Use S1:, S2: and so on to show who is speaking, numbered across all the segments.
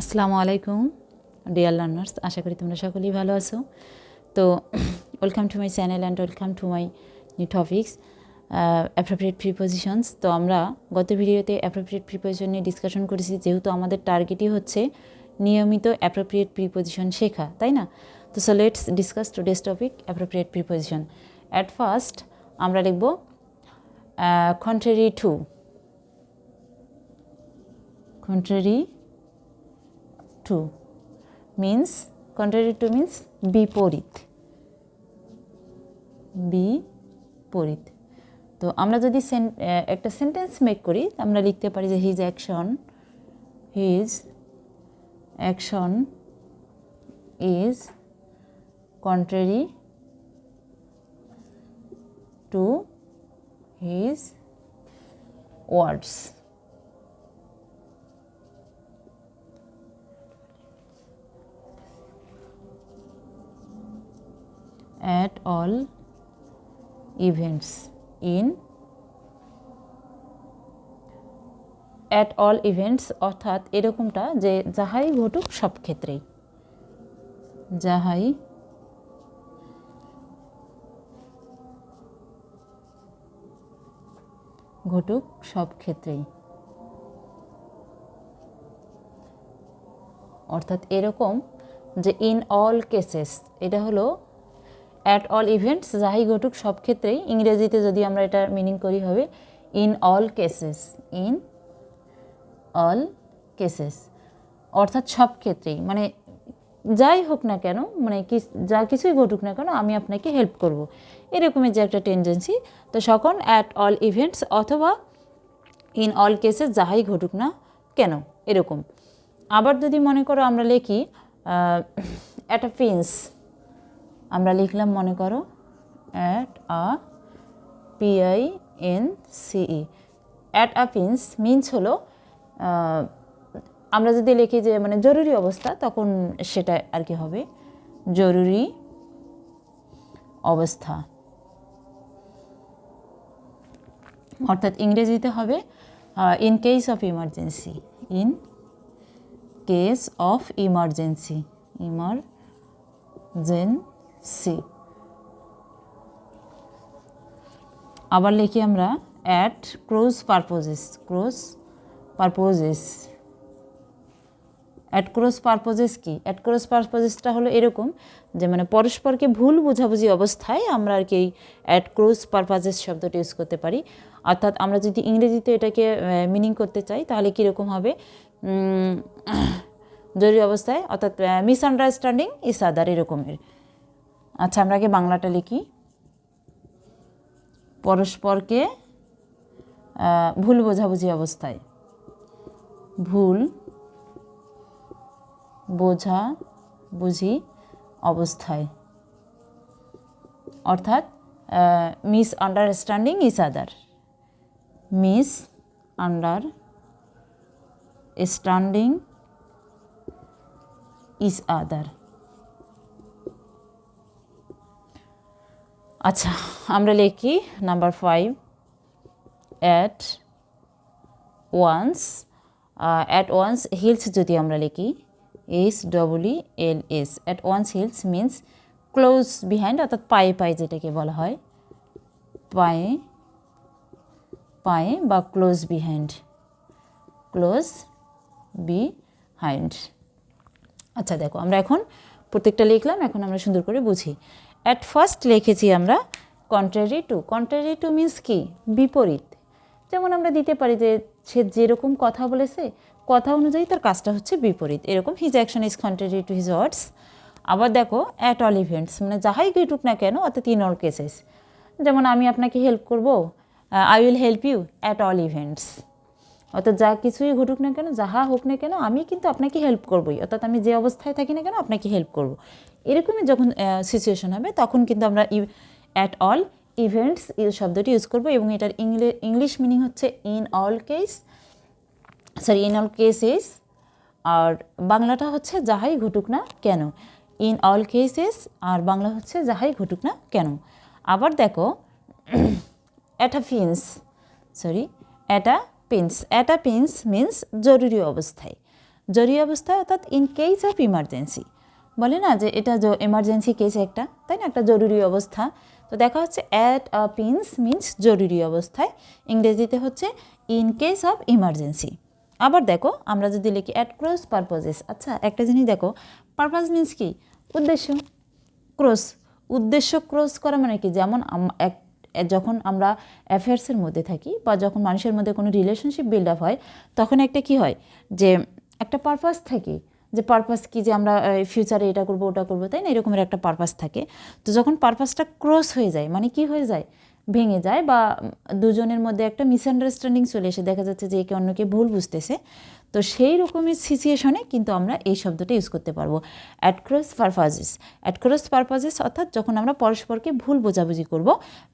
S1: Assalamualaikum dear learners, আশা করি তোমরা সকলেই ভালো আছো। তো welcome to my channel and welcome to my new topics appropriate prepositions. তো আমরা গত ভিডিওতে অ্যাপ্রোপ্রিয়েট প্রিপোজিশন নিয়ে ডিসকাশন করেছি, যেহেতু আমাদের টার্গেটই হচ্ছে নিয়মিত অ্যাপ্রোপ্রিয়েট প্রিপোজিশন শেখা, তাই না? তো so let's discuss today's topic appropriate preposition. At first আমরা লিখব contrary to, contrary to means, contrary to means বিপরীত, বিপরীত। তো আমরা যদি একটা সেন্টেন্স মেক করি, আমরা লিখতে পারি যে his action is contrary to his words. At all events at all events অর্থাৎ এরকমটা যে যাহাই ঘটুক সব ক্ষেত্রেই, যাহাই ঘটুক সব ক্ষেত্রেই, অর্থাৎ এরকম যে ইন অল কেসেস, এটা হলো অ্যাট অল ইভেন্টস, যাহাই ঘটুক সব ক্ষেত্রেই। ইংরেজিতে যদি আমরা এটা মিনিং করি হবে in all cases, in all cases অর্থাৎ সব ক্ষেত্রেই, মানে যাই হোক না কেন, মানে যা কিছুই ঘটুক না কেন আমি আপনাকে হেল্প করব, এরকমের যে একটা টেন্ডেন্সি। তো সকল অ্যাট অল ইভেন্টস অথবা ইন অল কেসেস, যাহাই ঘটুক না কেন, এরকম। আবার যদি মনে করো আমরা লিখি অ্যাট আ পিন্স, আমরা লিখলাম মনে করো at a PINCE, at a pins means হলো আমরা যদি লিখি যে মানে জরুরি অবস্থা, তখন সেটা আর কি হবে জরুরি অবস্থা, অর্থাৎ ইংরেজিতে হবে in case of emergency, in case of emergency, emergency. আবার লিখি আমরা at close purposes, close purposes. At close purposes কি? অ্যাট ক্লোজ পারপোজেসটা হলো এরকম যে মানে পরস্পরকে ভুল বোঝাবুঝি অবস্থায় আমরা আর কি অ্যাট ক্লোজ পারপোজেস শব্দটি ইউজ করতে পারি। অর্থাৎ আমরা যদি ইংরেজিতে এটাকে মিনিং করতে চাই তাহলে কীরকম হবে, জরুরি অবস্থায়, অর্থাৎ মিসআন্ডারস্ট্যান্ডিং ইজ আদার, এরকমের। আচ্ছা, আমরা আগে বাংলাটা লিখি, পরস্পরকে ভুল বোঝাবুঝি অবস্থায়, ভুল বোঝাবুঝি অবস্থায়, অর্থাৎ misunderstanding is other, misunderstanding is other. আচ্ছা, আমরা লিখি number 5 at once. At one's heels যদি আমরা লিখি HWLS, at one's heels means close behind, অর্থাৎ পায়ে পায়ে যেটাকে বলা হয়, পায়ে পায়ে বা ক্লোজ বিহাইন্ড, ক্লোজ বিহাইন্ড। আচ্ছা দেখো, আমরা এখন প্রত্যেকটা লিখলাম, এখন আমরা সুন্দর করে বুঝি। অ্যাট ফার্স্ট লিখেছি আমরা contrary to. Contrary to means কি? বিপরীত। যেমন আমরা দিতে পারি যে সে যেরকম কথা বলেছে, কথা অনুযায়ী তার কাজটা হচ্ছে বিপরীত, এরকম his action is contrary to his words. আবার দেখো অ্যাট অল ইভেন্টস, মানে যাহাই ঘটুক না কেন, অর্থাৎ ইন অল কেসেস। যেমন আমি আপনাকে হেল্প করব, I will help you at all events, অর্থাৎ যা কিছুই ঘটুক না কেন, যাহা হোক না কেন, আমি কিন্তু আপনাকে হেল্প করবই, অর্থাৎ আমি যে অবস্থায় থাকি না কেন আপনাকে হেল্প করব। এরকমই যখন সিচুয়েশন হবে তখন কিন্তু আমরা অ্যাট অল ইভেন্টস শব্দটি ইউজ করব, এবং এটার ইংলিশ মিনিং হচ্ছে in all case, sorry in all cases, আর বাংলাটা হচ্ছে যাহাই ঘটুক না কেন, ইন অল কেসেস, আর বাংলা হচ্ছে যাহাই ঘটুক না কেন। আবার দেখো অ্যাট আ পিন্স মিন্স জরুরি অবস্থায়, জরুরি অবস্থায় অর্থাৎ ইন কেস অফ ইমার্জেন্সি, বলে না যে এটা এমার্জেন্সি কেস একটা, তাই না, একটা জরুরি অবস্থা। তো দেখা হচ্ছে অ্যাট আ পিন্স মিন্স জরুরি অবস্থায়, ইংরেজিতে হচ্ছে ইন কেস অফ ইমার্জেন্সি। আবার দেখো আমরা যদি লিখি অ্যাট ক্রস পারপোজেস, আচ্ছা একটা জিনিস দেখো, পারপাস মিন্স কি, উদ্দেশ্য, ক্রস উদ্দেশ্য, ক্রস করা মানে কি, যেমন যখন আমরা অ্যাফেয়ার্সের মধ্যে থাকি বা যখন মানুষের মধ্যে কোনো রিলেশনশিপ বিল্ড আপ হয়, তখন একটা কি হয় যে একটা পারপাস থাকে, যে পারপাস কি, যে আমরা ফিউচারে এটা করবো ওটা করবো, তাই না, এরকমের একটা পারপাস থাকে। তো যখন পারপাসটা ক্রস হয়ে যায় মানে কি হয়ে যায়, ভেঙে যায়, বা দুজনের মধ্যে একটা মিসআন্ডারস্ট্যান্ডিং চলে এসে দেখা যাচ্ছে যে একে অন্যকে ভুল বুঝতেছে, তো সেই রকমের সিচুয়েশনে কিন্তু আমরা এই শব্দটা ইউজ করতে পারবো, অ্যাট ক্রস পারপাজেস। অ্যাট ক্রস পারপাজেস অর্থাৎ যখন আমরা পরস্পরকে ভুল বোঝাবুঝি করব,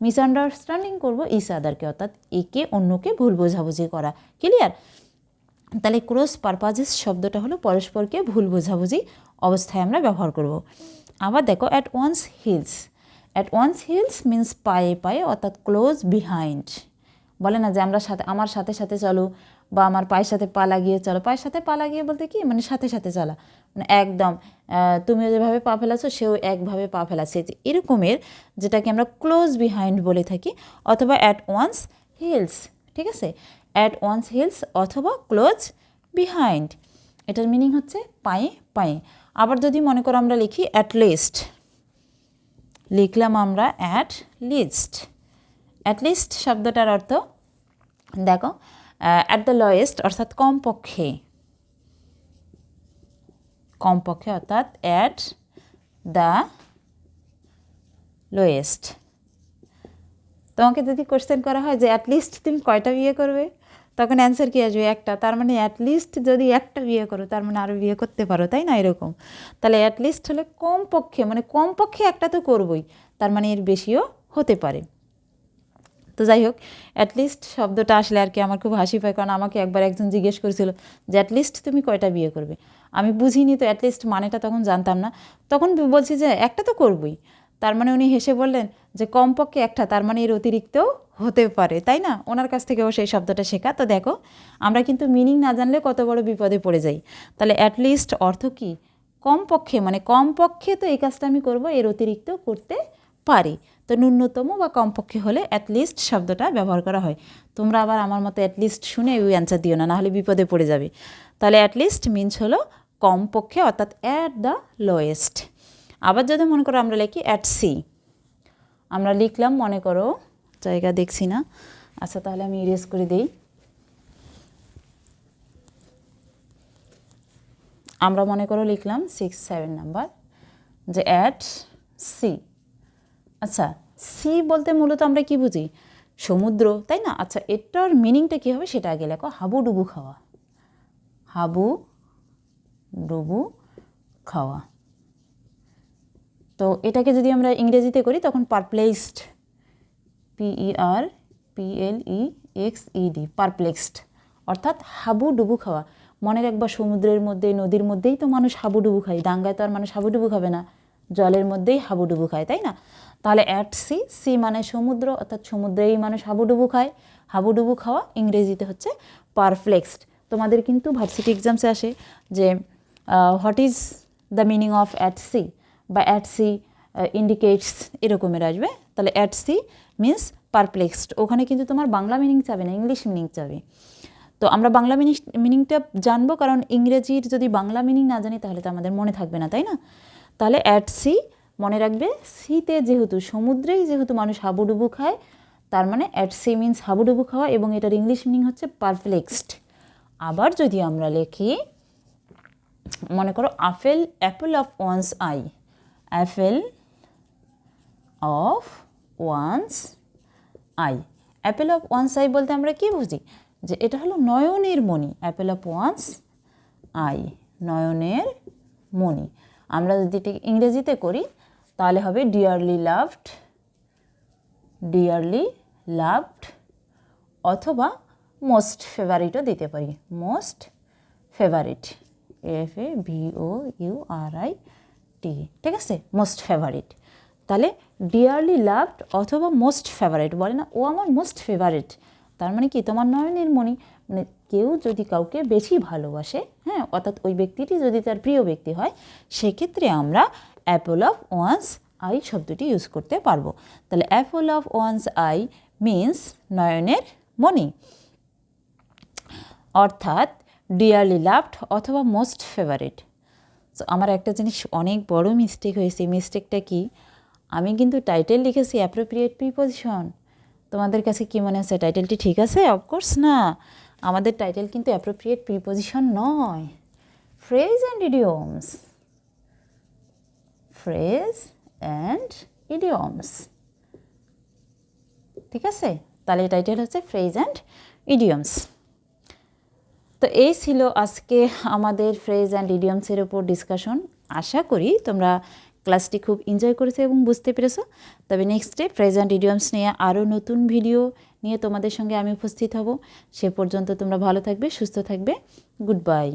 S1: মিসআন্ডারস্ট্যান্ডিং করব ইচ আদারকে, অর্থাৎ একে অন্যকে ভুল বোঝাবুঝি করা। ক্লিয়ার? তাহলে ক্রস পারপাজেস শব্দটা হলো পরস্পরকে ভুল বোঝাবুঝি অবস্থায় আমরা ব্যবহার করব। আবার দেখো at one's heels. At one's heels means পায়ে পায়ে অর্থাৎ ক্লোজ বিহাইন্ড, বলে না যে আমার সাথে সাথে চলো, বা আমার পায়ের সাথে পা লাগিয়ে চলো। পায়ের সাথে পা লাগিয়ে বলতে কি, মানে সাথে সাথে চলা, মানে একদম তুমিও যেভাবে পা ফেলাছো সেও একভাবে পা ফেলাচ্ছে, এরকমের, যেটাকে আমরা ক্লোজ বিহাইন্ড বলে থাকি, অথবা অ্যাট ওয়ান্স হিলস। ঠিক আছে, অ্যাট ওয়ান্স হিলস অথবা ক্লোজ বিহাইন্ড, এটার মিনিং হচ্ছে পায়ে পায়ে। আবার যদি মনে করো আমরা লিখি অ্যাট লিস্ট, লিখলাম আমরা অ্যাট লিস্ট। অ্যাট লিস্ট শব্দটার অর্থ দেখো, অ্যাট দ্য লোয়েস্ট অর্থাৎ কমপক্ষে, কমপক্ষে অর্থাৎ অ্যাট দ্য লোয়েস্ট। তোমাকে যদি কোশ্চেন করা হয় যে অ্যাটলিস্ট তুমি কয়টা বিয়ে করবে, তখন অ্যান্সার কী আসবে, একটা। তার মানে অ্যাটলিস্ট যদি একটা বিয়ে করো তার মানে আরও বিয়ে করতে পারো, তাই না, এরকম। তাহলে অ্যাটলিস্ট হলে কমপক্ষে, মানে কমপক্ষে একটা তো করবই, তার মানে এর বেশিও হতে পারে। তো যাই হোক, অ্যাটলিস্ট শব্দটা আসলে আর কি আমার খুব হাসি পায়, কারণ আমাকে একবার একজন জিজ্ঞেস করেছিল যে অ্যাটলিস্ট তুমি কয়টা বিয়ে করবে। আমি বুঝিনি তো অ্যাটলিস্ট মানেটা তখন জানতাম না, তখন বলছি যে একটা তো করবই। তার মানে উনি হেসে বললেন যে কমপক্ষে একটা, তার মানে এর অতিরিক্তও হতে পারে, তাই না। ওনার কাছ থেকেও সেই শব্দটা শেখা। তো দেখো আমরা কিন্তু মিনিং না জানলে কত বড় বিপদে পড়ে যাই। তাহলে অ্যাটলিস্ট অর্থ কী, কমপক্ষে, মানে কমপক্ষে তো এই কাজটা আমি করব, এর অতিরিক্ত করতে পারি। তো ন্যূনতম বা কমপক্ষে হলে অ্যাটলিস্ট শব্দটা ব্যবহার করা হয়। তোমরা আবার আমার মতো অ্যাটলিস্ট শুনে ওই অ্যান্সার দিও না, নাহলে বিপদে পড়ে যাবে। তাহলে অ্যাটলিস্ট মিনস হলো কমপক্ষে অর্থাৎ অ্যাট দ্য লোয়েস্ট। আবার যদি মনে করো আমরা লিখি অ্যাট সি, আমরা লিখলাম, মনে করো জায়গা দেখছি না, আচ্ছা তাহলে আমি ইরেজ করে দিই। আমরা মনে করো লিখলাম 6-7 নাম্বার যে অ্যাট সি। আচ্ছা সি বলতে মূলত আমরা কি বুঝি, সমুদ্র, তাই না। আচ্ছা এটার মিনিংটা কী হবে সেটা আগে লেখো, হাবুডুবু খাওয়া, হাবুডুবু খাওয়া। তো এটাকে যদি আমরা ইংরেজিতে করি তখন পারপ্লেক্সড, PERPLEXED, পারপ্লেক্সড অর্থাৎ হাবুডুবু খাওয়া। মনে রাখবা সমুদ্রের মধ্যে, নদীর মধ্যেই তো মানুষ হাবুডুবু খায়, ডাঙ্গায় তো আর মানুষ হাবুডুবু খাবে না, জলের মধ্যেই হাবুডুবু খায়, তাই না। তাহলে অ্যাট সি, সি মানে সমুদ্র, অর্থাৎ সমুদ্রেই মানুষ হাবুডুবু খায়। হাবুডুবু খাওয়া ইংরেজিতে হচ্ছে পারপ্লেক্সড। তোমাদের কিন্তু ভার্সিটি এক্সামসে আসে যে what is the meaning of at sea, বা অ্যাট সি ইন্ডিকেটস, এরকমের আসবে। তাহলে অ্যাট সি মিনস পারপ্লেক্সড, ওখানে কিন্তু তোমার বাংলা মিনিং চাবে না, ইংলিশ মিনিং চাবে। তো আমরা বাংলা মিনিংটা জানবো, কারণ ইংরেজির যদি বাংলা মিনিং না জানি তাহলে তো আমাদের মনে থাকবে না, তাই না। তাহলে অ্যাট সি মনে রাখবে, সিতে যেহেতু, সমুদ্রেই যেহেতু মানুষ হাবুডুবু খায়, তার মানে অ্যাট সি মিনস হাবুডুবু খাওয়া, এবং এটার ইংলিশ মিনিং হচ্ছে পারপ্লেক্সড। আবার যদি আমরা লিখি, মনে করো Apple of wands I, Apple of wands I. Apple of wands I বলতে আমরা কি বুঝি, যে এটা হলো নয়নের মণি, অ্যাপেল অফ ওয়ান্স আই, নয়নের মণি। আমরা যদি এটা ইংরেজিতে করি তাহলে হবে ডিয়ারলি লাভড, ডিয়ারলি লাভড, অথবা মোস্ট ফেভারিটও দিতে পারি, মোস্ট ফেভারিট, FAVOURIT, ঠিক আছে, মোস্ট ফেভারিট। তাহলে ডিয়ারলি লাভড অথবা মোস্ট ফেভারিট, বলে না ও আমার মোস্ট ফেভারিট, তার মানে কি তোমার নয়নের মণি, মানে কেউ যদি কাউকে বেশি ভালোবাসে, হ্যাঁ হ্যাঁ, অর্থাৎ ওই ব্যক্তিটি যদি তার প্রিয় ব্যক্তি হয় সেক্ষেত্রে আমরা অ্যাপল অফ ওয়ান্স আই শব্দটি ইউজ করতে পারবো। তাহলে Apple of wands I means নয়নের মণি, অর্থাৎ ডিয়ারলি লাভড অথবা মোস্ট ফেভারিট। সো আমার একটা জিনিস অনেক বড় মিস্টেক হয়েছে। মিস্টেকটা কি, আমি কিন্তু টাইটেল লিখেছি অ্যাপ্রোপ্রিয়েট প্রিপজিশন। তোমাদের কাছে কি মনে হচ্ছে টাইটেলটি ঠিক আছে? অফকোর্স না, আমাদের টাইটেল কিন্তু অ্যাপ্রোপ্রিয়েট প্রিপজিশন নয়, phrase and idioms, phrase and idioms, ঠিক আছে? তাহলে টাইটেল হচ্ছে ফ্রেজ অ্যান্ড ইডিয়মস। তো এই ছিল আজকে আমাদের ফ্রেজ অ্যান্ড ইডিয়মসের উপর ডিসকাশন। আশা করি তোমরা ক্লাসটি খুব এনজয় করেছো এবং বুঝতে পেরেছো। তবে নেক্সটে ফ্রেজ অ্যান্ড ইডিয়মস নিয়ে আরও নতুন ভিডিও নিয়ে তোমাদের সঙ্গে আমি উপস্থিত হব। সে পর্যন্ত তোমরা ভালো থাকবে, সুস্থ থাকবে। Good bye.